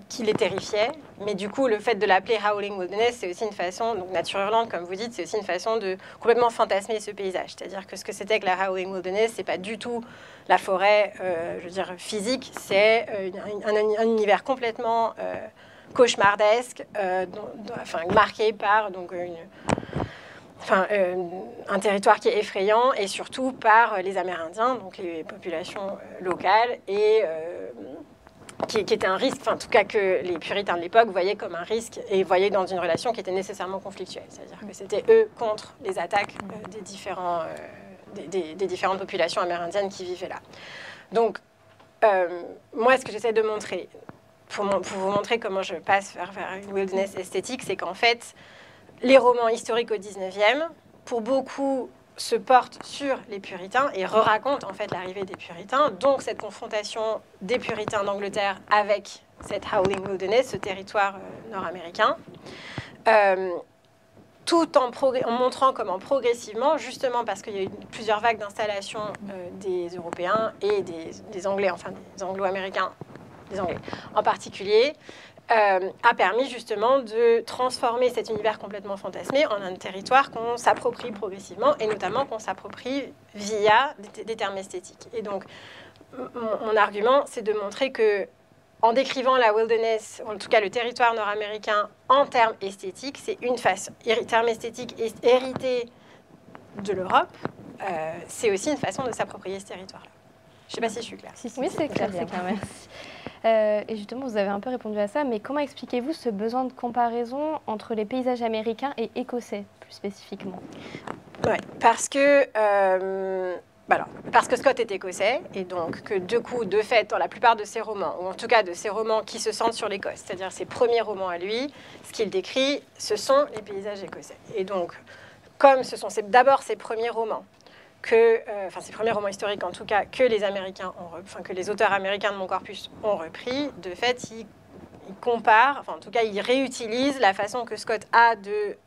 qui les terrifiait. Mais du coup, le fait de l'appeler Howling Wilderness, c'est aussi une façon, donc nature hurlante, comme vous dites, c'est aussi une façon de complètement fantasmer ce paysage. C'est-à-dire que ce que c'était que la Howling Wilderness, c'est pas du tout la forêt, je veux dire, physique, c'est un univers complètement cauchemardesque, marqué par donc, un territoire qui est effrayant, et surtout par les Amérindiens, donc les populations locales, et qui était un risque, en tout cas que les puritains de l'époque voyaient comme un risque, et voyaient dans une relation qui était nécessairement conflictuelle. C'est-à-dire que c'était eux contre les attaques des différentes populations amérindiennes qui vivaient là. Donc, moi, ce que j'essaie de montrer, pour vous montrer comment je passe vers une wilderness esthétique, c'est qu'en fait, les romans historiques au 19e, pour beaucoup, se portent sur les puritains et racontent en fait l'arrivée des puritains, donc cette confrontation des puritains d'Angleterre avec cette Howling Wilderness, ce territoire nord-américain, tout en montrant comment progressivement, justement parce qu'il y a eu plusieurs vagues d'installation des Européens et des Anglais, enfin des Anglo-Américains, des Anglais en particulier, a permis justement de transformer cet univers complètement fantasmé en un territoire qu'on s'approprie progressivement, et notamment qu'on s'approprie via des termes esthétiques. Et donc, mon argument, c'est de montrer que, en décrivant la wilderness, en tout cas le territoire nord-américain, en termes esthétiques, c'est une façon, termes esthétiques hérités de l'Europe, c'est aussi une façon de s'approprier ce territoire-là. Je ne sais pas si je suis claire. Oui, c'est clair, merci. Et justement, vous avez un peu répondu à ça, mais comment expliquez-vous ce besoin de comparaison entre les paysages américains et écossais, plus spécifiquement ? Oui, parce que alors, parce que Scott est écossais, et donc que du coup, de fait, dans la plupart de ses romans, ou en tout cas de ses romans qui se centrent sur l'Écosse, c'est-à-dire ses premiers romans à lui, ce qu'il décrit, ce sont les paysages écossais. Et donc, comme ce sont d'abord ses premiers romans, ses premiers romans historiques en tout cas, que les auteurs américains de mon corpus ont repris, de fait, il compare, enfin en tout cas, il réutilise la façon que Scott a de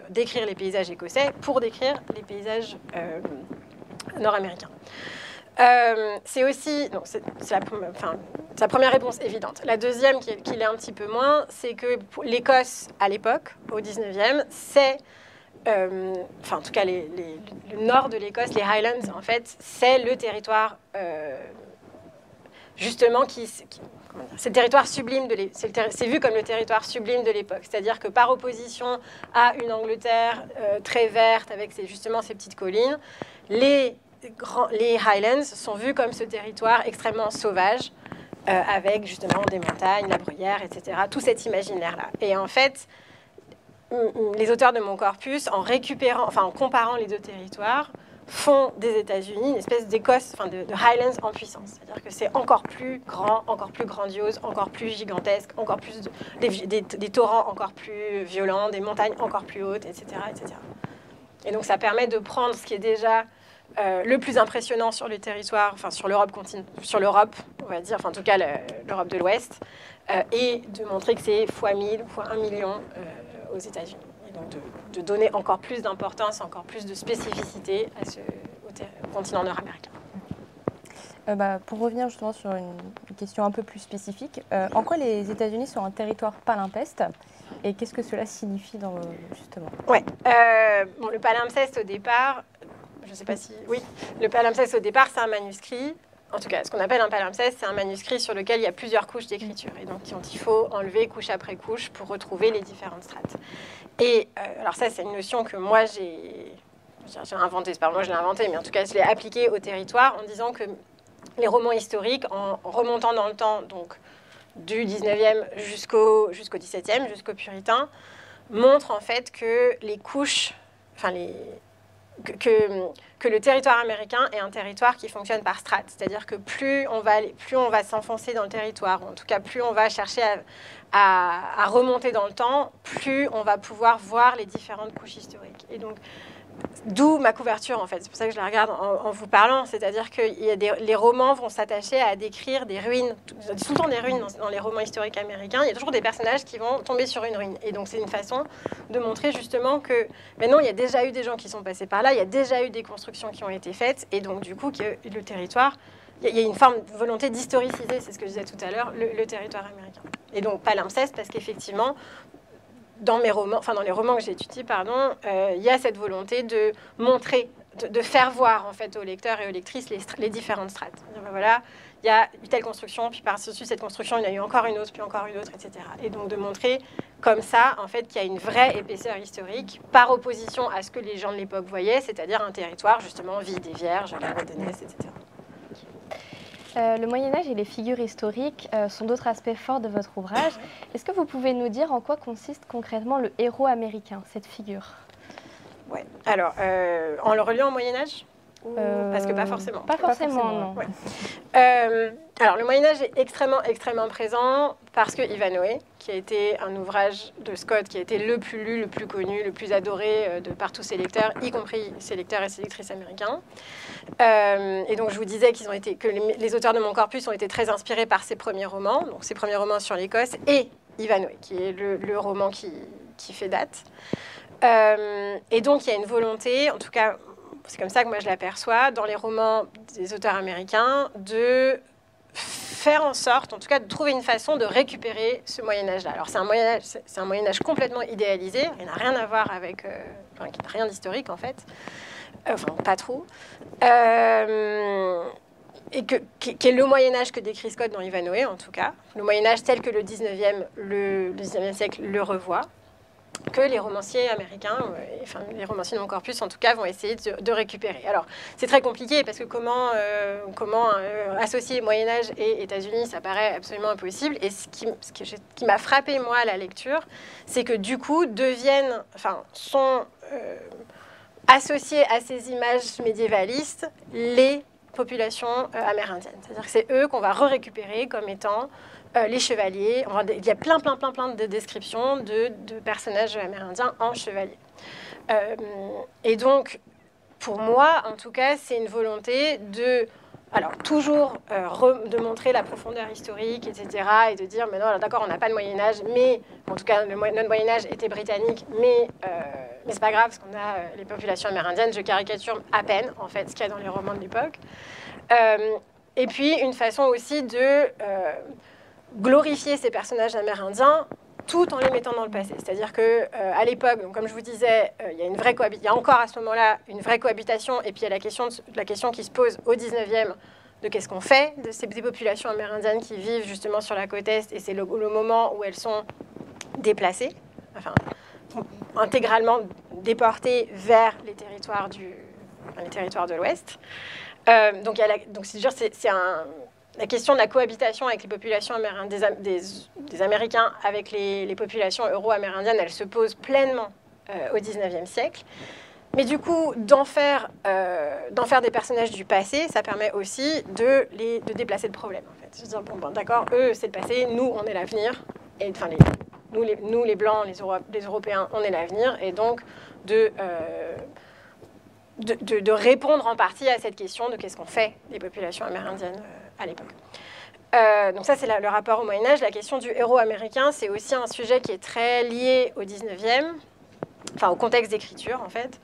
décrire les paysages écossais pour décrire les paysages nord-américains. C'est aussi, c'est la première réponse évidente. La deuxième, qui l'est un petit peu moins, c'est que l'Écosse, à l'époque, au 19e, c'est, en tout cas le nord de l'Écosse, les Highlands, en fait, c'est le territoire, justement, c'est le territoire sublime c'est vu comme le territoire sublime de l'époque. C'est-à-dire que par opposition à une Angleterre très verte, avec justement ces petites collines, les Highlands sont vus comme ce territoire extrêmement sauvage, avec justement des montagnes, la bruyère, etc. Tout cet imaginaire-là. Et en fait, les auteurs de mon corpus, en comparant les deux territoires, font des États-Unis une espèce d'Écosse, de Highlands en puissance. C'est-à-dire que c'est encore plus grand, encore plus grandiose, encore plus gigantesque, encore plus des torrents encore plus violents, des montagnes encore plus hautes, etc., etc. Et donc ça permet de prendre ce qui est déjà le plus impressionnant sur le territoire, sur l'Europe, on va dire, en tout cas l'Europe de l'Ouest, et de montrer que c'est fois 1000, fois 1 million aux États-Unis. Et donc de donner encore plus d'importance, encore plus de spécificité au continent nord-américain. Pour revenir justement sur une question un peu plus spécifique, en quoi les États-Unis sont un territoire palimpeste et qu'est-ce que cela signifie justement ? Ouais. Le palimpseste au départ, je ne sais pas si... Oui, le palimpseste au départ, c'est un manuscrit. En tout cas, ce qu'on appelle un palimpseste, c'est un manuscrit sur lequel il y a plusieurs couches d'écriture. Et donc, il faut enlever couche après couche pour retrouver les différentes strates. Et alors ça, c'est une notion que moi, j'ai inventée. C'est pas moi, je l'ai inventée, mais en tout cas, je l'ai appliquée au territoire en disant que les romans historiques, en remontant dans le temps, donc du 19e jusqu'au 17e, jusqu'au puritain, montrent en fait que les couches... Que le territoire américain est un territoire qui fonctionne par strates. C'est-à-dire que plus on va s'enfoncer dans le territoire, ou en tout cas plus on va chercher à remonter dans le temps, plus on va pouvoir voir les différentes couches historiques. Et donc, d'où ma couverture, en fait. C'est pour ça que je la regarde en vous parlant. C'est-à-dire que les romans vont s'attacher à décrire des ruines. Tout le temps des ruines dans les romans historiques américains. Il y a toujours des personnages qui vont tomber sur une ruine. Et donc, c'est une façon de montrer justement que, non, il y a déjà eu des gens qui sont passés par là. Il y a déjà eu des constructions qui ont été faites. Et donc, du coup, que le territoire... Il y a une forme de volonté d'historiciser, c'est ce que je disais tout à l'heure, le territoire américain. Et donc, palimpseste, parce qu'effectivement... dans les romans que j'ai étudiés, il y a cette volonté de montrer, de faire voir en fait aux lecteurs et aux lectrices les différentes strates. Voilà, il y a eu telle construction, puis par-dessus cette construction, il y a eu encore une autre, puis encore une autre, etc. Et donc de montrer comme ça, en fait, qu'il y a une vraie épaisseur historique par opposition à ce que les gens de l'époque voyaient, c'est-à-dire un territoire justement vide et vierge, la Rodonesse, etc. Le Moyen-Âge et les figures historiques sont d'autres aspects forts de votre ouvrage. Est-ce que vous pouvez nous dire en quoi consiste concrètement le héros américain, cette figure ? Ouais. Alors, en le reliant au Moyen-Âge ? Parce que pas forcément. Pas forcément, non. Ouais. Alors, le Moyen-Âge est extrêmement, extrêmement présent parce que Ivanhoé, qui a été un ouvrage de Scott, qui a été le plus lu, le plus connu, le plus adoré par tous ses lecteurs, y compris ses lecteurs et ses lectrices américains. Et donc, je vous disais que les auteurs de mon corpus ont été très inspirés par ses premiers romans, donc ses premiers romans sur l'Écosse, et Ivanhoé, qui est le roman qui fait date. Et donc, il y a une volonté, en tout cas... C'est comme ça que moi je l'aperçois, dans les romans des auteurs américains, de faire en sorte, en tout cas de trouver une façon de récupérer ce Moyen-Âge-là. Alors c'est un Moyen-Âge complètement idéalisé, il n'a rien à voir avec... qui n'a rien d'historique en fait, pas trop. Et qui est le Moyen-Âge que décrit Scott dans Ivanhoé en tout cas. Le Moyen-Âge tel que le 19e siècle le revoit, que les romanciers américains, les romanciers de mon corpus en tout cas, vont essayer de récupérer. Alors, c'est très compliqué parce que comment associer Moyen-Âge et États-Unis, ça paraît absolument impossible. Et ce qui m'a frappé, moi, à la lecture, c'est que du coup, associer à ces images médiévalistes les populations amérindiennes. C'est-à-dire que c'est eux qu'on va récupérer comme étant les chevaliers. Il y a plein de descriptions de personnages amérindiens en chevaliers. Et donc, pour moi, en tout cas, c'est une volonté de... Alors, toujours de montrer la profondeur historique, etc., et de dire, mais non, d'accord, on n'a pas de Moyen-Âge, mais, en tout cas, notre Moyen-Âge était britannique, mais c'est pas grave, parce qu'on a les populations amérindiennes, je caricature à peine, en fait, ce qu'il y a dans les romans de l'époque. Et puis, une façon aussi de glorifier ces personnages amérindiens, tout en les mettant dans le passé. C'est-à-dire qu'à l'époque, comme je vous disais, il y a encore à ce moment-là une vraie cohabitation, et puis il y a la question qui se pose au 19e de qu'est-ce qu'on fait de ces populations amérindiennes qui vivent justement sur la côte Est, et c'est le moment où elles sont déplacées, enfin, intégralement déportées vers les territoires de l'Ouest. Donc c'est la question de la cohabitation avec les populations des Américains avec les populations euro-amérindiennes, elle se pose pleinement au XIXe siècle. Mais du coup, d'en faire des personnages du passé, ça permet aussi de déplacer le problème. En fait. C'est-à-dire, d'accord, eux, c'est le passé, nous, on est l'avenir. Et enfin, nous, les Blancs, les Européens, on est l'avenir. Et donc, de répondre en partie à cette question de qu'est-ce qu'on fait des populations amérindiennes à l'époque. Donc ça, c'est le rapport au Moyen-Âge. La question du héros américain, c'est aussi un sujet qui est très lié au 19e, enfin au contexte d'écriture, en fait,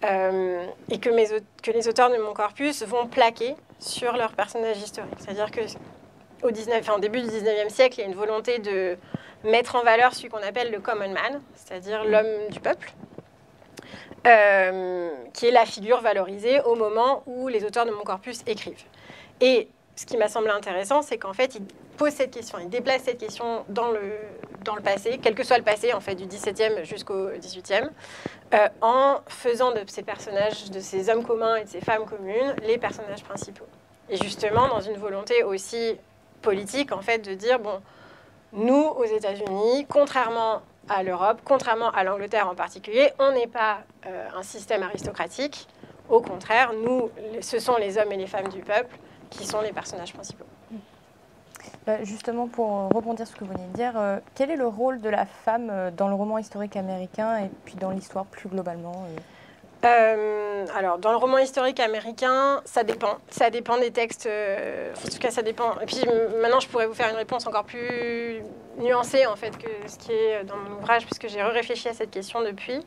et que les auteurs de mon corpus vont plaquer sur leurs personnages historiques. C'est-à-dire qu'au début du 19e siècle, il y a une volonté de mettre en valeur celui qu'on appelle le common man, c'est-à-dire l'homme du peuple, qui est la figure valorisée au moment où les auteurs de mon corpus écrivent. Et ce qui m'a semblé intéressant, c'est qu'en fait, ils posent cette question, ils déplacent cette question dans le passé, quel que soit le passé, en fait, du XVIIe jusqu'au XVIIIe, en faisant de ces personnages, de ces hommes communs et de ces femmes communes, les personnages principaux. Et justement, dans une volonté aussi politique, en fait, de dire, bon, nous, aux États-Unis, contrairement à l'Europe, contrairement à l'Angleterre en particulier, on n'est pas un système aristocratique. Au contraire, ce sont les hommes et les femmes du peuple qui sont les personnages principaux. Justement, pour rebondir sur ce que vous venez de dire, quel est le rôle de la femme dans le roman historique américain et puis dans l'histoire plus globalement Alors, dans le roman historique américain, ça dépend. Ça dépend des textes. En tout cas, ça dépend. Et puis, maintenant, je pourrais vous faire une réponse encore plus nuancée, en fait, que ce qui est dans mon ouvrage, puisque j'ai réfléchi à cette question depuis.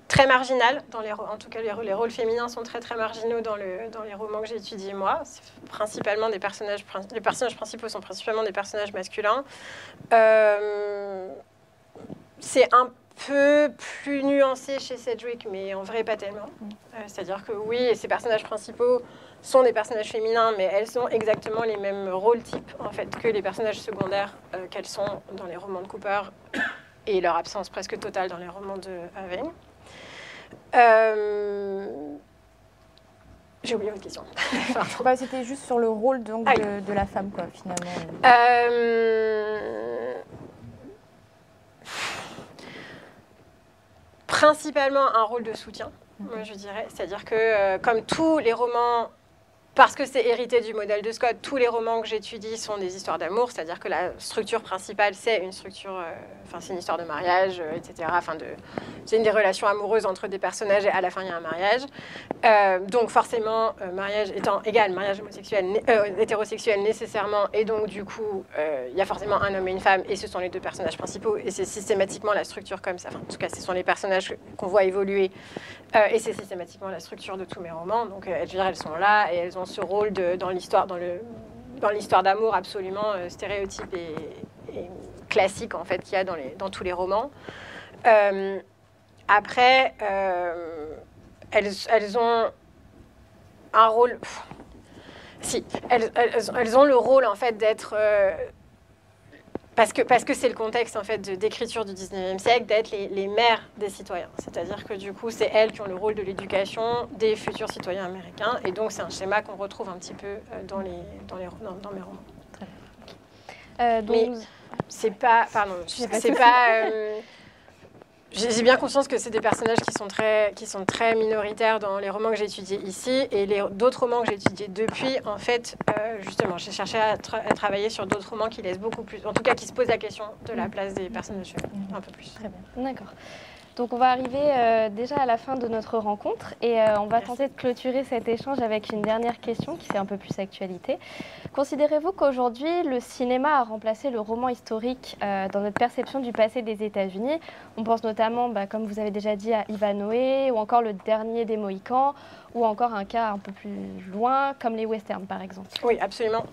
Très marginal, en tout cas les rôles féminins sont très marginaux dans les romans que j'ai étudiés moi. Principalement les personnages principaux sont principalement des personnages masculins. C'est un peu plus nuancé chez Sedgwick, mais en vrai pas tellement. C'est-à-dire que oui, ces personnages principaux sont des personnages féminins, mais elles ont exactement les mêmes rôles types en fait que les personnages secondaires qu'elles sont dans les romans de Cooper et leur absence presque totale dans les romans de Having. J'ai oublié votre question. C'était juste sur le rôle donc, de la femme, quoi, finalement. Principalement un rôle de soutien, moi, je dirais. C'est-à-dire que, comme tous les romans, parce que c'est hérité du modèle de Scott, tous les romans que j'étudie sont des histoires d'amour, c'est-à-dire que la structure principale, c'est une structure, c'est une histoire de mariage, etc. C'est une des relations amoureuses entre des personnages et à la fin, il y a un mariage. Donc, forcément, mariage étant égal, mariage hétérosexuel nécessairement, et donc, du coup, il y a forcément un homme et une femme, et ce sont les deux personnages principaux, et c'est systématiquement la structure comme ça. Enfin, en tout cas, ce sont les personnages qu'on voit évoluer, et c'est systématiquement la structure de tous mes romans. Donc, je veux dire, elles sont là, et elles ont ce rôle dans l'histoire d'amour absolument stéréotype et classique en fait qu'il y a dans tous les romans. Après, elles ont un rôle. Elles ont le rôle en fait d'être parce que c'est le contexte en fait d'écriture du 19e siècle, d'être les mères des citoyens. C'est-à-dire que du coup, c'est elles qui ont le rôle de l'éducation des futurs citoyens américains. Et donc, c'est un schéma qu'on retrouve un petit peu dans mes romans. Très bien. c'est pas... Pardon, c'est pas... J'ai bien conscience que c'est des personnages qui sont très minoritaires dans les romans que j'ai étudiés ici et d'autres romans que j'ai étudiés depuis. En fait, justement, j'ai cherché à travailler sur d'autres romans qui laissent beaucoup plus, en tout cas qui se posent la question de la place des personnages un peu plus. Très bien, d'accord. Donc on va arriver déjà à la fin de notre rencontre et on va tenter de clôturer cet échange avec une dernière question qui fait un peu plus actualité. Considérez-vous qu'aujourd'hui le cinéma a remplacé le roman historique dans notre perception du passé des États-Unis? On pense notamment, comme vous avez déjà dit, à Ivanhoe ou encore Le Dernier des Mohicans ou encore un cas un peu plus loin comme les westerns par exemple. Oui, absolument.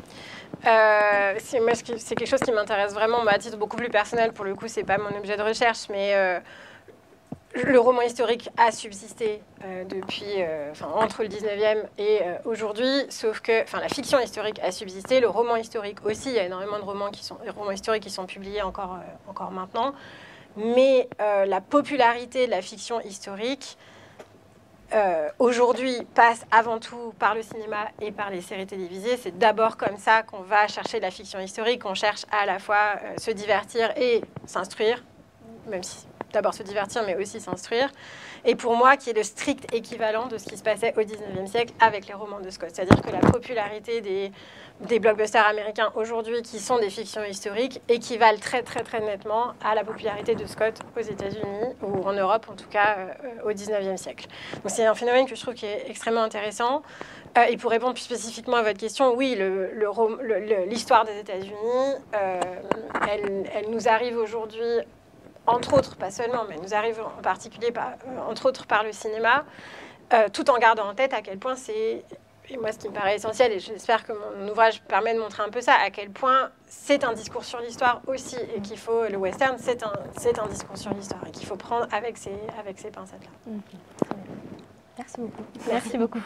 C'est quelque chose qui m'intéresse vraiment à titre beaucoup plus personnel. Pour le coup, c'est pas mon objet de recherche, mais... le roman historique a subsisté entre le 19e et aujourd'hui, sauf que la fiction historique a subsisté, le roman historique aussi, il y a énormément de romans historiques qui sont publiés encore maintenant, mais la popularité de la fiction historique aujourd'hui passe avant tout par le cinéma et par les séries télévisées. C'est d'abord comme ça qu'on va chercher la fiction historique, qu'on cherche à la fois se divertir et s'instruire, même si... D'abord se divertir, mais aussi s'instruire. Et pour moi, qui est le strict équivalent de ce qui se passait au 19e siècle avec les romans de Scott. C'est-à-dire que la popularité des blockbusters américains aujourd'hui, qui sont des fictions historiques, équivalent très, très, très nettement à la popularité de Scott aux États-Unis, ou en Europe, en tout cas, au 19e siècle. Donc c'est un phénomène que je trouve qui est extrêmement intéressant. Et pour répondre plus spécifiquement à votre question, oui, l'histoire des États-Unis, elle nous arrive aujourd'hui... entre autres, pas seulement, mais nous arrive en particulier, entre autres, par le cinéma, tout en gardant en tête à quel point c'est, et moi ce qui me paraît essentiel, et j'espère que mon ouvrage permet de montrer un peu ça, à quel point c'est un discours sur l'histoire aussi, et qu'il faut, le western, c'est un discours sur l'histoire, et qu'il faut prendre avec ces pincettes-là. Merci beaucoup. Merci beaucoup.